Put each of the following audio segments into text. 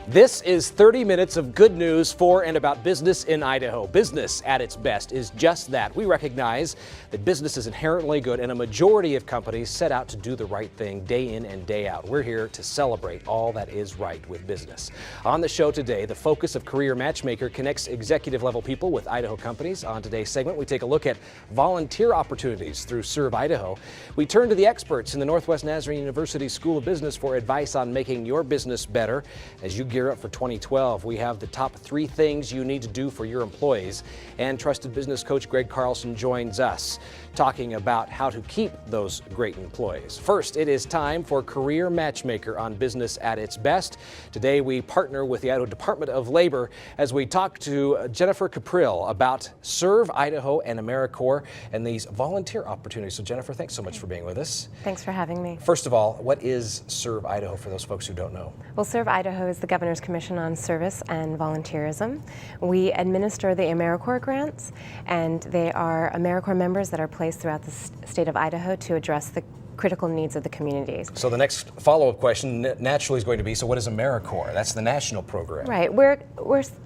This is 30 minutes of good news for and about business in Idaho. Business at its best is just that. We recognize that business is inherently good and a majority of companies set out to do the right thing day in and day out. We're here to celebrate all that is right with business. On the show today, the focus of Career Matchmaker connects executive level people with Idaho companies. On today's segment, we take a look at volunteer opportunities through Serve Idaho. We turn to the experts in the Northwest Nazarene University School of Business for advice on making your business better. As you gear up for 2012, we have the top 3 things you need to do for your employees. And trusted business coach Greg Carlson joins us, talking about how to keep those great employees. First, it is time for Career Matchmaker on Business at its Best. Today, we partner with the Idaho Department of Labor as we talk to Jennifer Carpile about Serve Idaho and AmeriCorps and these volunteer opportunities. So Jennifer, thanks so much for being with us. Thanks for having me. First of all, what is Serve Idaho for those folks who don't know? Well, Serve Idaho is the Governor's Commission on Service and Volunteerism. We administer the AmeriCorps grants, and they are AmeriCorps members that are placed throughout the state of Idaho to address the critical needs of the communities. So the next follow-up question naturally is going to be, so what is AmeriCorps? That's the national program. Right. We're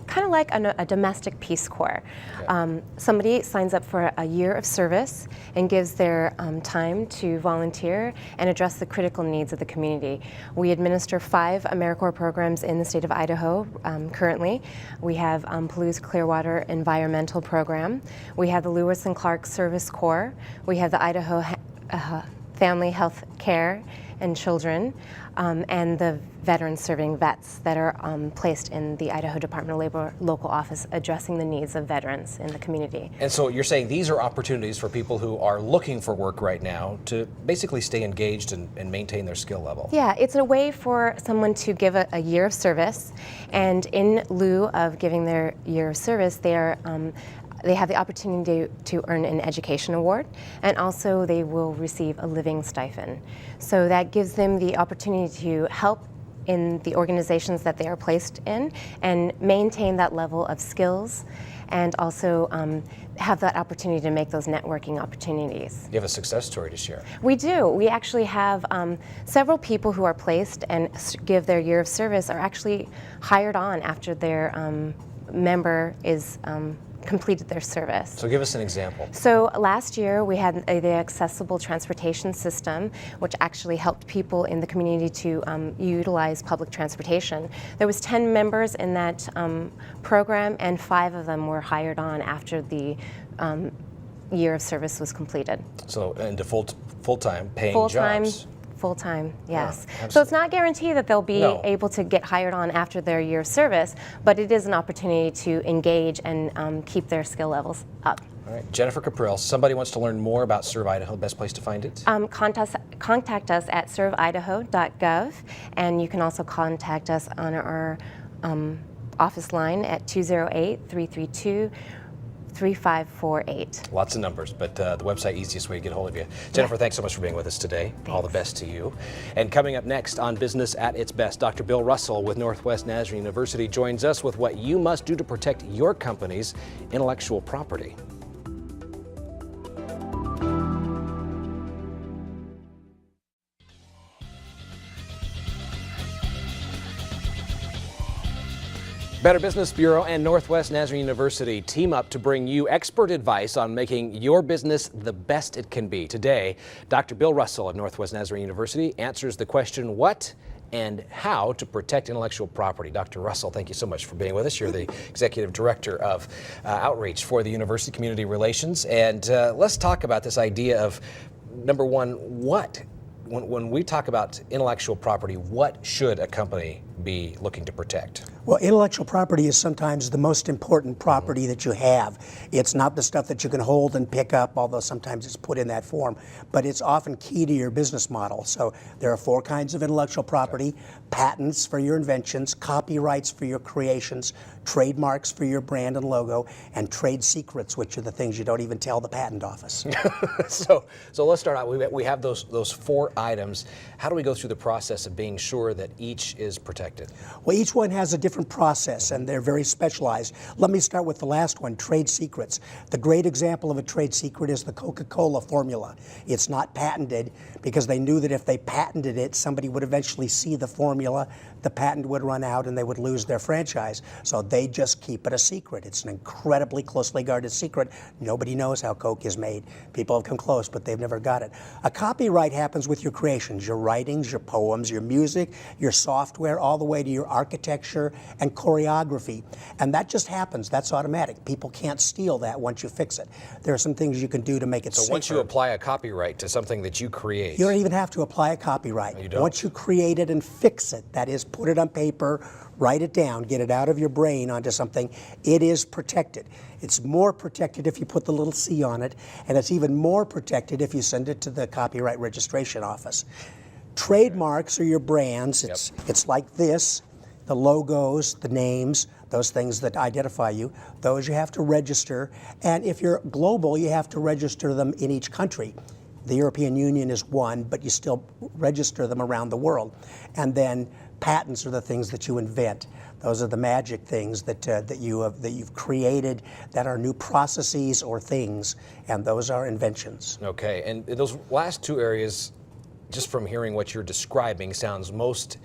kind of like a domestic Peace Corps. Okay. Somebody signs up for a year of service and gives their time to volunteer and address the critical needs of the community. We administer 5 AmeriCorps programs in the state of Idaho currently. We have Palouse Clearwater Environmental Program. We have the Lewis and Clark Service Corps. We have the Idaho Family Health Care and Children, and the veterans serving vets that are placed in the Idaho Department of Labor local office addressing the needs of veterans in the community. And so you're saying these are opportunities for people who are looking for work right now to basically stay engaged and maintain their skill level. Yeah, it's a way for someone to give a year of service, and in lieu of giving their year of service, they have the opportunity to earn an education award, and also they will receive a living stipend. So that gives them the opportunity to help in the organizations that they are placed in and maintain that level of skills, and also have that opportunity to make those networking opportunities. You have a success story to share. We do. We actually have several people who are placed and give their year of service are actually hired on after their member is completed their service. So give us an example. So last year we had the accessible transportation system, which actually helped people in the community to utilize public transportation. There was 10 members in that program, and 5 of them were hired on after the year of service was completed. So into full-time paying full-time jobs. Full-time, yes. Yeah, so it's not guaranteed that they'll be able to get hired on after their year of service, but it is an opportunity to engage and keep their skill levels up. All right, Jennifer Carpile, somebody wants to learn more about Serve Idaho, best place to find it? Contact us at serveidaho.gov, and you can also contact us on our office line at 208-332-3548. Lots of numbers, but the website, easiest way to get a hold of you. Jennifer, thanks so much for being with us today. Thanks. All the best to you. And coming up next on Business at its Best, Dr. Bill Russell with Northwest Nazarene University joins us with what you must do to protect your company's intellectual property. Better Business Bureau and Northwest Nazarene University team up to bring you expert advice on making your business the best it can be. Today, Dr. Bill Russell of Northwest Nazarene University answers the question, what and how to protect intellectual property. Dr. Russell, thank you so much for being with us. You're the Executive Director of Outreach for the University Community Relations. And let's talk about this idea of, number one, when we talk about intellectual property, what should a company be looking to protect? Well, intellectual property is sometimes the most important property that you have. It's not the stuff that you can hold and pick up, although sometimes it's put in that form, but it's often key to your business model. So there are 4 kinds of intellectual property: patents for your inventions, copyrights for your creations, trademarks for your brand and logo, and trade secrets, which are the things you don't even tell the patent office. So let's start out. We have those 4 items. How do we go through the process of being sure that each is protected? protected? Well, each one has a different process, and they're very specialized. Let me start with the last one, trade secrets. The great example of a trade secret is the Coca-Cola formula. It's not patented because they knew that if they patented it, somebody would eventually see the formula, the patent would run out, and they would lose their franchise. So they just keep it a secret. It's an incredibly closely guarded secret. Nobody knows how Coke is made. People have come close, but they've never got it. A copyright happens with your creations, your writings, your poems, your music, your software, all the way to your architecture and choreography. And that just happens. That's automatic. People can't steal that once you fix it. There are some things you can do to make it safer. So once you apply a copyright to something that you create, you don't even have to apply a copyright. You don't? Once you create it and fix it, that is, put it on paper, write it down, get it out of your brain onto something, it is protected. It's more protected if you put the little C on it, and it's even more protected if you send it to the Copyright Registration Office. Trademarks are your brands. It's like this, the logos, the names, those things that identify you, those you have to register. And if you're global, you have to register them in each country. The European Union is one, but you still register them around the world. And then patents are the things that you invent. Those are the magic things that you've created that are new processes or things, and those are inventions. Okay, and those last two areas, just from hearing what you're describing, sounds most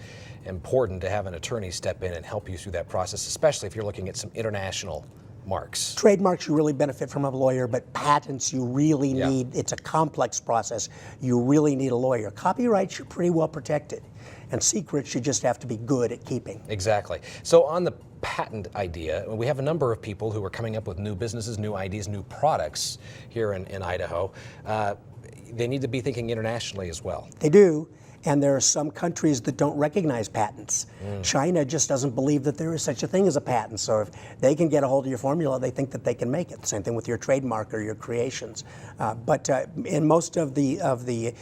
important to have an attorney step in and help you through that process, especially if you're looking at some international marks. Trademarks, you really benefit from a lawyer, but patents, you really need, it's a complex process. You really need a lawyer. Copyrights, you're pretty well protected. And secrets, you just have to be good at keeping. Exactly. So on the patent idea, we have a number of people who are coming up with new businesses, new ideas, new products here in Idaho. They need to be thinking internationally as well. They do. And there are some countries that don't recognize patents. China just doesn't believe that there is such a thing as a patent. So if they can get a hold of your formula, they think that they can make it. Same thing with your trademark or your creations. But in most of the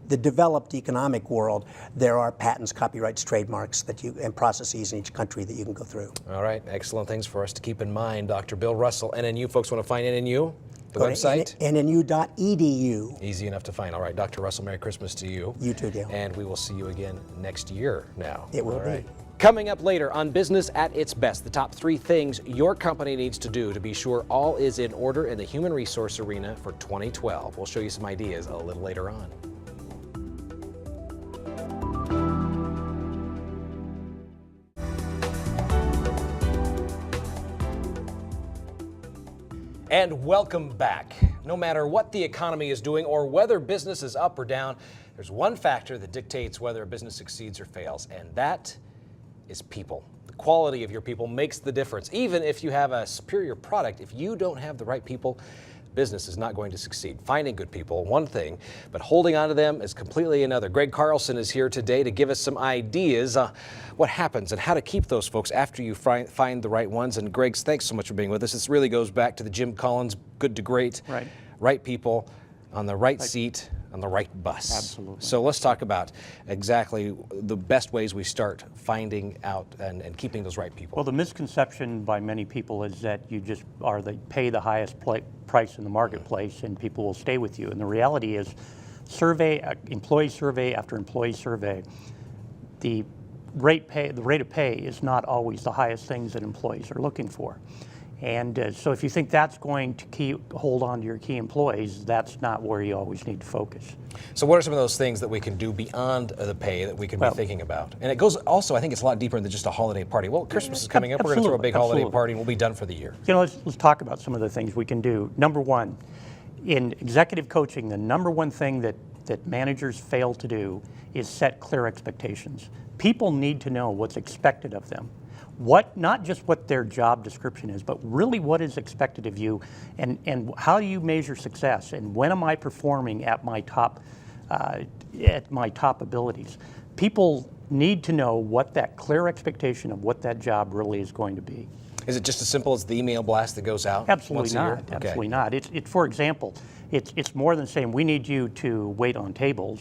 developed economic world, there are patents, copyrights, trademarks and processes in each country that you can go through. All right, excellent things for us to keep in mind. Dr. Bill Russell, NNU. Folks want to find NNU? The website? NNU.edu. Easy enough to find. All right, Dr. Russell, Merry Christmas to you. You too, Dale. And we will see you again next year now. It will be. Coming up later on Business at its Best, the top 3 things your company needs to do to be sure all is in order in the human resource arena for 2012. We'll show you some ideas a little later on. And welcome back. No matter what the economy is doing or whether business is up or down, there's one factor that dictates whether a business succeeds or fails, and that is people. The quality of your people makes the difference. Even if you have a superior product, if you don't have the right people, business is not going to succeed. Finding good people, one thing, but holding on to them is completely another. Greg Carlson is here today to give us some ideas what happens and how to keep those folks after you find the right ones. And Greg, thanks so much for being with us. This really goes back to the Jim Collins, good to great. Right people on the right seat on the right bus. Absolutely. So let's talk about exactly the best ways we start finding out and keeping those right people. Well, the misconception by many people is that you just pay the highest price in the marketplace and people will stay with you. And the reality is, employee survey after employee survey, the rate of pay is not always the highest things that employees are looking for. And so if you think that's going to hold on to your key employees, that's not where you always need to focus. So what are some of those things that we can do beyond the pay that we can be thinking about? And it goes also, I think it's a lot deeper than just a holiday party. Well, Christmas is coming up. We're going to throw a big holiday party and we'll be done for the year. You know, let's talk about some of the things we can do. Number one, in executive coaching, the number one thing that managers fail to do is set clear expectations. People need to know what's expected of them. Not just what their job description is, but really what is expected of you, and how do you measure success, and when am I performing at my top abilities? People need to know what that clear expectation of what that job really is going to be. Is it just as simple as the email blast that goes out? Absolutely not. Once a year? Absolutely not. For example, it's more than saying we need you to wait on tables.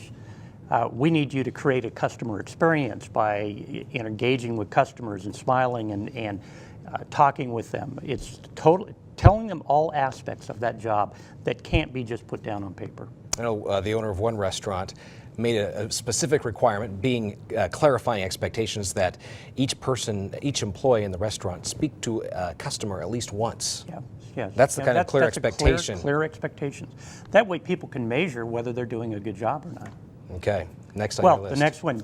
We need you to create a customer experience by engaging with customers and smiling and talking with them. It's telling them all aspects of that job that can't be just put down on paper. I know the owner of one restaurant made a specific requirement, being clarifying expectations that each employee in the restaurant speak to a customer at least once. Yeah. Yes. That's the kind of clear that's expectation. Clear expectations. That way people can measure whether they're doing a good job or not. Okay, next on your list. Well, the next one,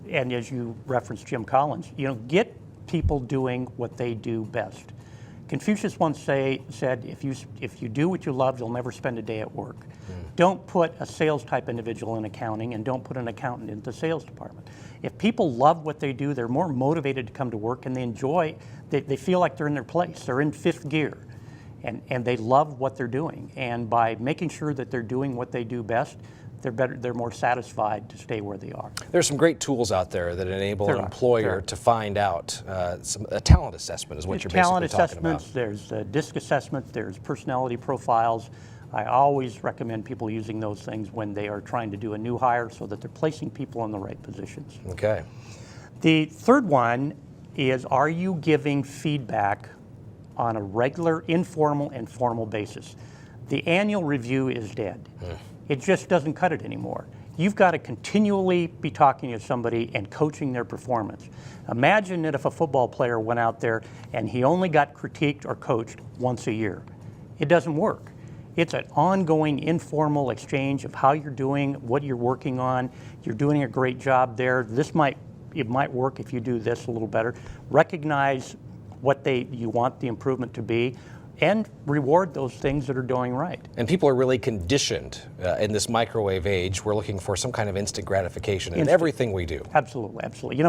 and as you referenced Jim Collins, get people doing what they do best. Confucius once said, if you do what you love, you'll never spend a day at work. Don't put a sales type individual in accounting, and don't put an accountant in the sales department. If people love what they do, they're more motivated to come to work, and they feel like they're in their place. They're in fifth gear, and they love what they're doing. And by making sure that they're doing what they do best, they're more satisfied to stay where they are. There's some great tools out there that enable an employer to find out a talent assessment is what you're basically talking about. Talent assessments, there's DISC assessment, there's personality profiles. I always recommend people using those things when they are trying to do a new hire so that they're placing people in the right positions. Okay. The third one is, are you giving feedback on a regular, informal, and formal basis? The annual review is dead. It just doesn't cut it anymore. You've got to continually be talking to somebody and coaching their performance. Imagine that if a football player went out there and he only got critiqued or coached once a year. It doesn't work. It's an ongoing informal exchange of how you're doing, what you're working on. You're doing a great job there. It might work if you do this a little better. Recognize what you want the improvement to be, and reward those things that are doing right. And people are really conditioned in this microwave age. We're looking for some kind of instant gratification in everything we do. Absolutely, absolutely.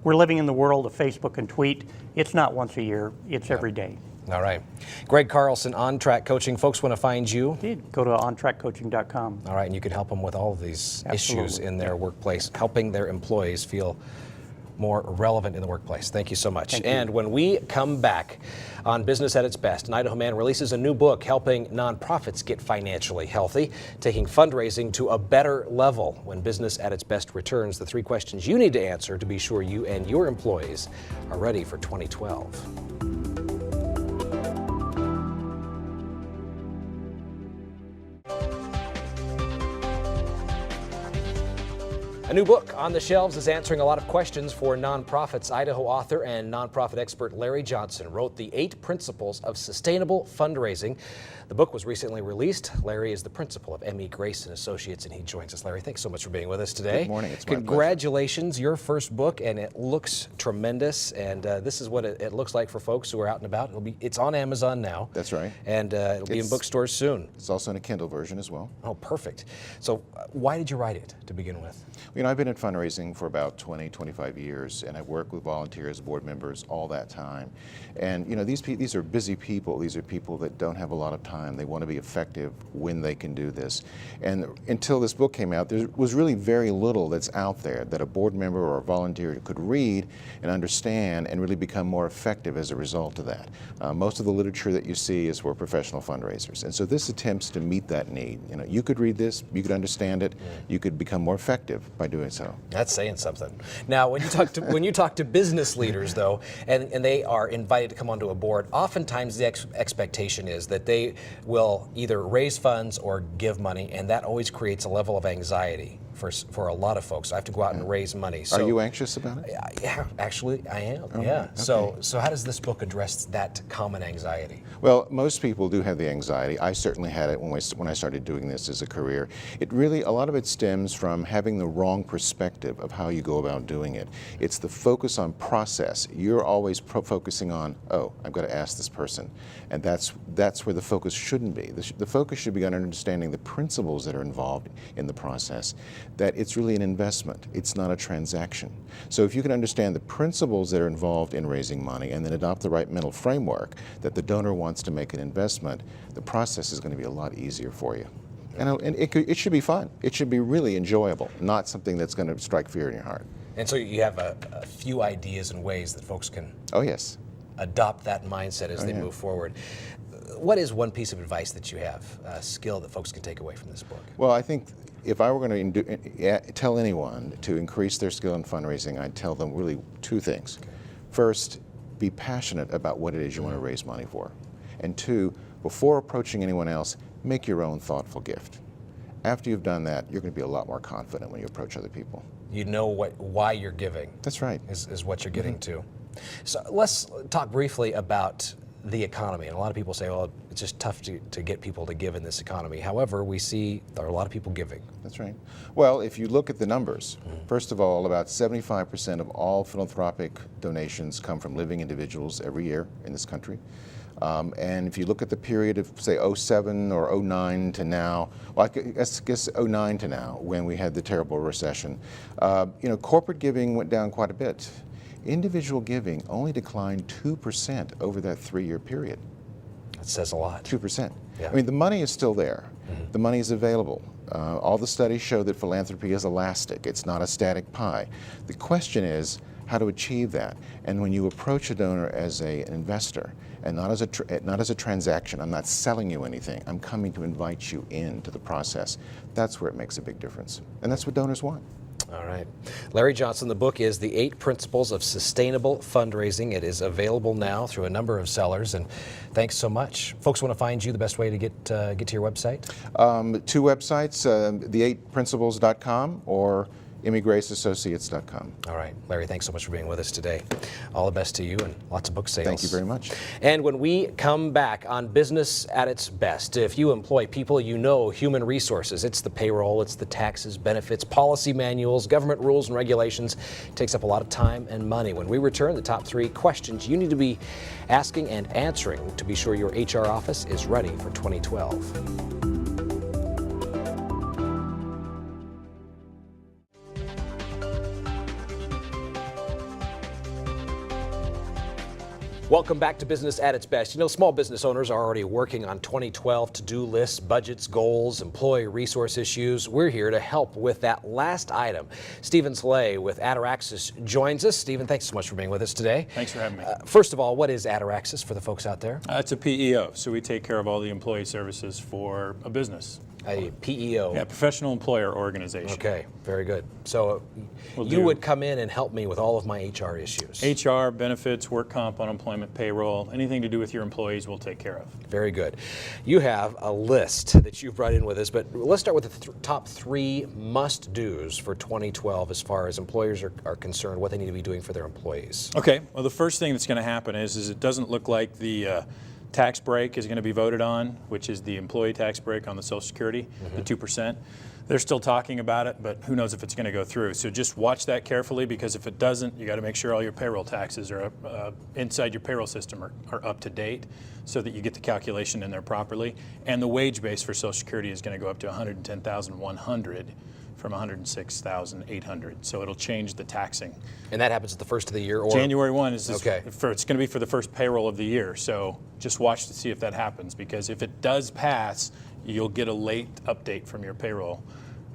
We're living in the world of Facebook and tweet. It's not once a year, it's every day. All right. Greg Carlson, OnTrac Coaching. Folks want to find you? Indeed. Go to ontraccoaching.com. All right, and you can help them with all of these issues in their workplace, helping their employees feel more relevant in the workplace. Thank you so much. Thank you. And when we come back on Business at its Best, an Idaho man releases a new book helping nonprofits get financially healthy, taking fundraising to a better level. When Business at its Best returns, the 3 questions you need to answer to be sure you and your employees are ready for 2012. A new book on the shelves is answering a lot of questions for nonprofits. Idaho author and nonprofit expert Larry Johnson wrote the 8 Principles of Sustainable Fundraising. The book was recently released. Larry is the principal of M.E. Grace & Associates, and he joins us. Larry, thanks so much for being with us today. Good morning. It's my Congratulations, your first book, and it looks tremendous. And this is what it looks like for folks who are out and about. It's on Amazon now. That's right. And it'll be in bookstores soon. It's also in a Kindle version as well. Oh, perfect. So why did you write it to begin with? I've been in fundraising for about 20, 25 years, and I've worked with volunteers, board members, all that time. And these are busy people. These are people that don't have a lot of time. They want to be effective when they can do this. And until this book came out, there was really very little that's out there that a board member or a volunteer could read and understand and really become more effective as a result of that. Most of the literature that you see is for professional fundraisers. And so this attempts to meet that need. You could read this, you could understand it, you could become more effective by doing so. That's saying something. Now, when you talk to business leaders, though, and they are invited to come onto a board, oftentimes the expectation is that they will either raise funds or give money, and that always creates a level of anxiety for a lot of folks. I have to go out and raise money. So, are you anxious about it? Yeah, actually, I am. Okay. Yeah. Okay. So how does this book address that common anxiety? Well, most people do have the anxiety. I certainly had it when I started doing this as a career. A lot of it stems from having the wrong perspective of how you go about doing it. It's the focus on process. You're always focusing on, oh, I've got to ask this person. And that's where the focus shouldn't be. The focus should be on understanding the principles that are involved in the process, that it's really an investment. It's not a transaction. So if you can understand the principles that are involved in raising money and then adopt the right mental framework that the donor wants to make an investment, the process is going to be a lot easier for you. And it should be fun. It should be really enjoyable, not something that's going to strike fear in your heart. And so you have a few ideas and ways that folks can adopt that mindset as they move forward. What is one piece of advice that you have, a skill that folks can take away from this book? Well, I think if I were going to tell anyone to increase their skill in fundraising, I'd tell them really 2 things. Okay. First, be passionate about what it is you want to raise money for. And 2, before approaching anyone else, make your own thoughtful gift. After you've done that, you're going to be a lot more confident when you approach other people. You know why you're giving. That's right. Is what you're getting to. So let's talk briefly about the economy. And a lot of people say, well, it's just tough to get people to give in this economy. However, we see there are a lot of people giving. That's right. Well, if you look at the numbers, first of all, about 75% of all philanthropic donations come from living individuals every year in this country. And if you look at the period of, say, 07 or 09 to now, well, I guess 09 to now, when we had the terrible recession, corporate giving went down quite a bit. Individual giving only declined 2% over that 3-year period. That says a lot. 2%. Yeah. I mean, the money is still there. The money is available. All the studies show that philanthropy is elastic. It's not a static pie. The question is how to achieve that. And when you approach a donor as an investor and not as a transaction, I'm not selling you anything. I'm coming to invite you into the process. That's where it makes a big difference. And that's what donors want. All right. Larry Johnson, the book is The 8 Principles of Sustainable Fundraising. It is available now through a number of sellers, and thanks so much. Folks want to find you, the best way to get to your website? 2 websites, the8principles.com or immigraceassociates.com. All right. Larry, thanks so much for being with us today. All the best to you and lots of book sales. Thank you very much. And when we come back on Business at its Best, if you employ people, you know human resources. It's the payroll, it's the taxes, benefits, policy manuals, government rules and regulations. It takes up a lot of time and money. When we return, the top 3 questions you need to be asking and answering to be sure your HR office is ready for 2012. Welcome back to Business at its Best. You know, small business owners are already working on 2012 to-do lists, budgets, goals, employee resource issues. We're here to help with that last item. Stephen Ciley with Ataraxis joins us. Stephen, thanks so much for being with us today. Thanks for having me. First of all, what is Ataraxis for the folks out there? It's a PEO, so we take care of all the employee services for a business. A PEO. Yeah, professional employer organization. Okay, very good. So you would come in and help me with all of my HR issues. HR, benefits, work comp, unemployment, payroll, anything to do with your employees we'll take care of. Very good. You have a list that you've brought in with us, but let's start with the top 3 must-dos for 2012 as far as employers are concerned, what they need to be doing for their employees. Okay, well the first thing that's going to happen is it doesn't look like the tax break is going to be voted on, which is the employee tax break on the Social Security, the 2%. They're still talking about it, but who knows if it's going to go through. So just watch that carefully, because if it doesn't, you got to make sure all your payroll taxes are inside your payroll system are up to date, so that you get the calculation in there properly. And the wage base for Social Security is going to go up to $110,100 from $106,800. So it'll change the taxing. And that happens at the first of the year? Or January 1 is this, okay. It's going to be for the first payroll of the year. So just watch to see if that happens, because if it does pass, you'll get a late update from your payroll,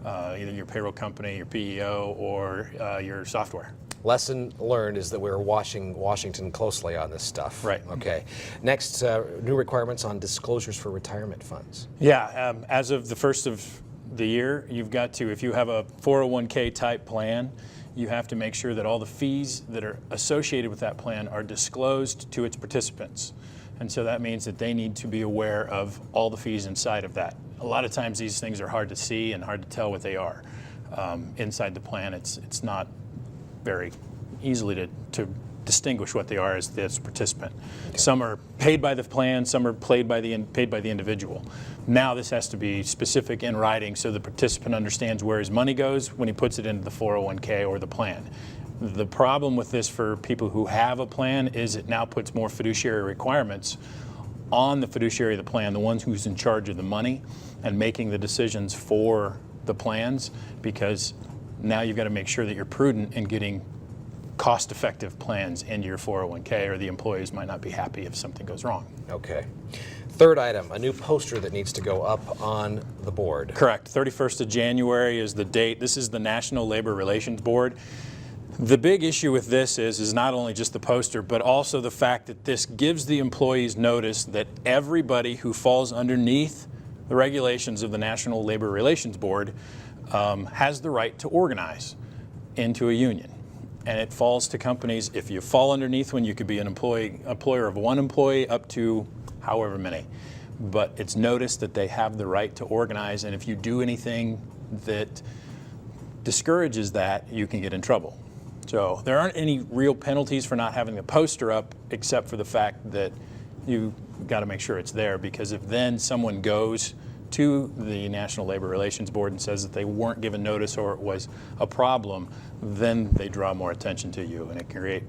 either your payroll company, your PEO, or your software. Lesson learned is that we're watching Washington closely on this stuff. Right. Okay. Next, new requirements on disclosures for retirement funds. Yeah, as of the first of the year, you've got to, if you have a 401k type plan, you have to make sure that all the fees that are associated with that plan are disclosed to its participants. And so that means that they need to be aware of all the fees inside of that. A lot of times these things are hard to see and hard to tell what they are. Inside the plan, it's not very easily to distinguish what they are as a participant. Okay. Some are paid by the plan, some are paid by the individual. Now this has to be specific in writing so the participant understands where his money goes when he puts it into the 401k or the plan. The problem with this for people who have a plan is it now puts more fiduciary requirements on the fiduciary of the plan, the ones who's in charge of the money and making the decisions for the plans, because now you've got to make sure that you're prudent in getting cost-effective plans into your 401k, or the employees might not be happy if something goes wrong. Okay. Third item, a new poster that needs to go up on the board. Correct. 31st of January is the date. This is the National Labor Relations Board. The big issue with this is not only just the poster, but also the fact that this gives the employees notice that everybody who falls underneath the regulations of the National Labor Relations Board has the right to organize into a union. And it falls to companies, if you fall underneath one, you could be an employer of one employee up to however many. but it's noticed that they have the right to organize, and if you do anything that discourages that, you can get in trouble. So there aren't any real penalties for not having the poster up, except for the fact that you got to make sure it's there, because if then someone goes to the National Labor Relations Board and says that they weren't given notice or it was a problem, then they draw more attention to you and it can create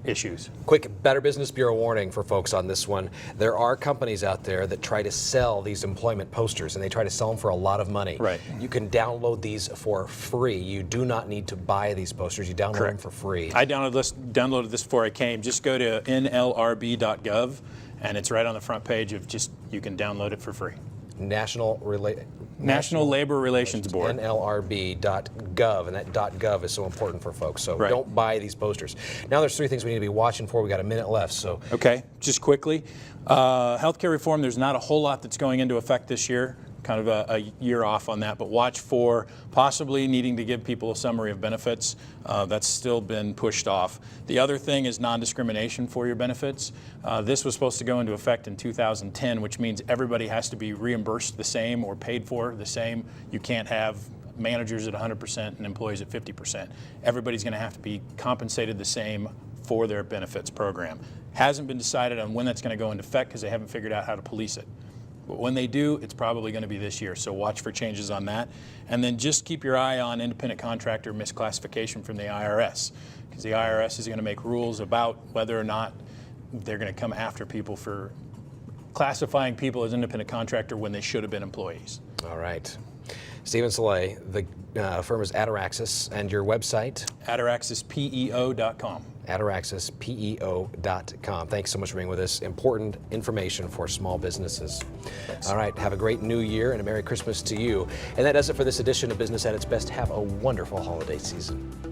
issues. Quick Better Business Bureau warning for folks on this one. There are companies out there that try to sell these employment posters, and they try to sell them for a lot of money. Right. You can download these for free. You do not need to buy these posters. You download them for free. I downloaded this before I came. Just go to nlrb.gov, and it's right on the front page of you can download it for free. National Labor Relations Board. NLRB.gov, and that .gov is so important for folks. So Right. don't buy these posters. Now there's 3 things we need to be watching for. We got a minute left. So Okay, just quickly. Healthcare reform, there's not a whole lot that's going into effect this year. Kind of a year off on that, but watch for possibly needing to give people a summary of benefits. That's still been pushed off. The other thing is non-discrimination for your benefits. This was supposed to go into effect in 2010, which means everybody has to be reimbursed the same or paid for the same. You can't have managers at 100% and employees at 50%. Everybody's going to have to be compensated the same for their benefits program. Hasn't been decided on when that's going to go into effect because they haven't figured out how to police it. But when they do, it's probably going to be this year, so watch for changes on that. And then just keep your eye on independent contractor misclassification from the IRS, because the IRS is going to make rules about whether or not they're going to come after people for classifying people as independent contractor when they should have been employees. all right. Stephen Ciley, the firm is Ataraxis, and your website? Ataraxispeo.com. Ataraxispeo.com. Thanks so much for being with us. Important information for small businesses. Thanks. All right, have a great new year and a Merry Christmas to you. And that does it for this edition of Business at its Best. Have a wonderful holiday season.